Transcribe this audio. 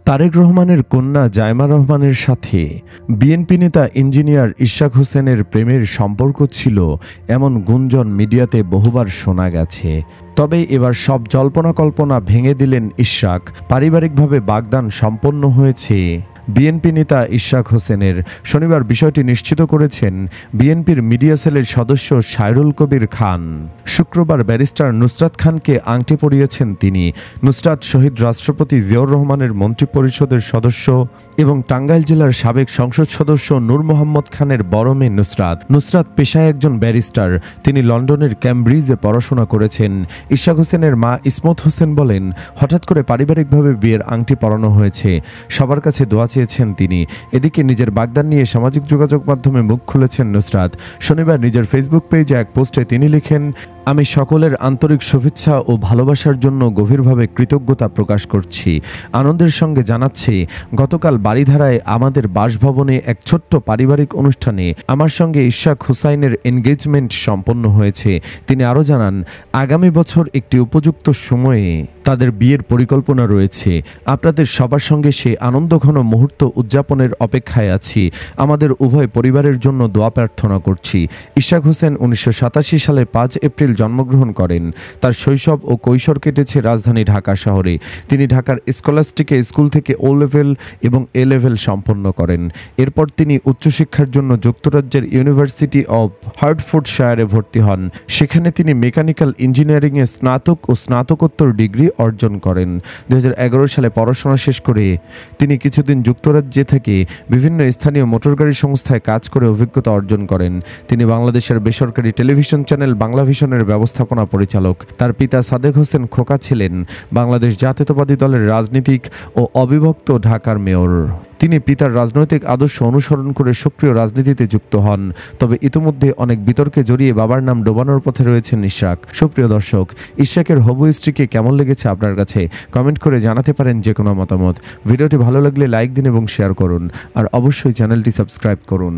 তারেক রহমানের কন্যা জায়মা রহমানের সাথে বিএনপি নেতা ইঞ্জিনিয়ার ইশরাক হোসেনের প্রেমের সম্পর্ক ছিল এমন গুঞ্জন মিডিয়াতে বহুবার শোনা গেছে। তবে এবার সব জল্পনা কল্পনা ভেঙে দিলেন ইশরাক। পারিবারিকভাবে বাগদান সম্পন্ন হয়েছে বিএনপি নেতা ইশরাক হোসেনের। শনিবার বিষয়টি নিশ্চিত করেছেন বিএনপির মিডিয়া সেলের সদস্য সায়রুল কবির খান। শুক্রবার ব্যারিস্টার নুসরাত খানকে আংটি পরিয়েছেন তিনি। নুসরাত শহীদ রাষ্ট্রপতি জিয়াউর রহমানের মন্ত্রিপরিষদের সদস্য এবং টাঙ্গাইল জেলার সাবেক সংসদ সদস্য নূর মোহাম্মদ খানের বড় মেয়ে নুসরাত পেশায় একজন ব্যারিস্টার। তিনি লন্ডনের ক্যামব্রিজে পড়াশোনা করেছেন। ইশরাক হোসেনের মা ইসমত হোসেন বলেন, হঠাৎ করে পারিবারিকভাবে বিয়ের আংটি পরানো হয়েছে। সবার কাছে দোয়া চেয়েছেন তিনি। এদিকে নিজের বাগদান নিয়ে সামাজিক যোগাযোগ মাধ্যমে মুখ খুলেছেন নুসরাত। শনিবার নিজের ফেসবুক পেজে এক পোস্টে তিনি লিখেন, আমি সকলের আন্তরিক শুভেচ্ছা ও ভালোবাসার জন্য গভীরভাবে কৃতজ্ঞতা প্রকাশ করছি। আনন্দের সঙ্গে জানাচ্ছি, গতকাল বারিধারায় আমাদের বাসভবনে এক ছোট্ট পারিবারিক অনুষ্ঠানে আমার সঙ্গে ইশরাক হোসাইনের এনগেজমেন্ট সম্পন্ন হয়েছে। তিনি আরও জানান, আগামী বছর একটি উপযুক্ত সময়ে তাদের বিয়ের পরিকল্পনা রয়েছে। আপনাদের সবার সঙ্গে সেই আনন্দঘন মুহূর্ত উদযাপনের অপেক্ষায় আছি। আমাদের উভয় পরিবারের জন্য দোয়া প্রার্থনা করছি। ইশরাক হোসেন 1987 সালে 5 এপ্রিল জন্মগ্রহণ করেন। তার শৈশব ও কৈশোর কেটেছে রাজধানী ঢাকা শহরে। তিনি ঢাকার স্কলাস্টিকা স্কুল থেকে ও লেভেল এবং এ লেভেল সম্পন্ন করেন। এরপর তিনি উচ্চশিক্ষার জন্য যুক্তরাজ্যের ইউনিভার্সিটি অব হার্টফোর্ডশায়ারে ভর্তি হন। সেখানে তিনি মেকানিক্যাল ইঞ্জিনিয়ারিংয়ে স্নাতক ও স্নাতকোত্তর ডিগ্রি অর্জন করেন। 2011 সালে পড়াশোনা শেষ করে তিনি কিছুদিন যুক্তরাজ্যে থেকে বিভিন্ন স্থানীয় মোটরগাড়ি সংস্থায় কাজ করে অভিজ্ঞতা অর্জন করেন। তিনি বাংলাদেশের বেসরকারি টেলিভিশন চ্যানেল বাংলাভিশনের ব্যবস্থাপনা পরিচালক। তার পিতা সাদেক হোসেন খোকা ছিলেন বাংলাদেশ জাতীয়তাবাদী দলের রাজনীতিক ও অবিভক্ত ঢাকার মেয়র। তিনি পিতার রাজনৈতিক আদর্শ অনুসরণ করে সক্রিয় রাজনীতিতে যুক্ত হন। তবে ইতিমধ্যে অনেক বিতর্কে জড়িয়ে বাবার নাম ডোবানোর পথে রয়েছেন ইশরাক। সুপ্রিয় দর্শক, ইশরাকের হবু স্ত্রীকে কেমন লেগেছে আপনার কাছে কমেন্ট করে জানাতে পারেন যে কোনো মতামত। ভিডিওটি ভালো লাগলে লাইক দিন এবং শেয়ার করুন, আর অবশ্যই চ্যানেলটি সাবস্ক্রাইব করুন।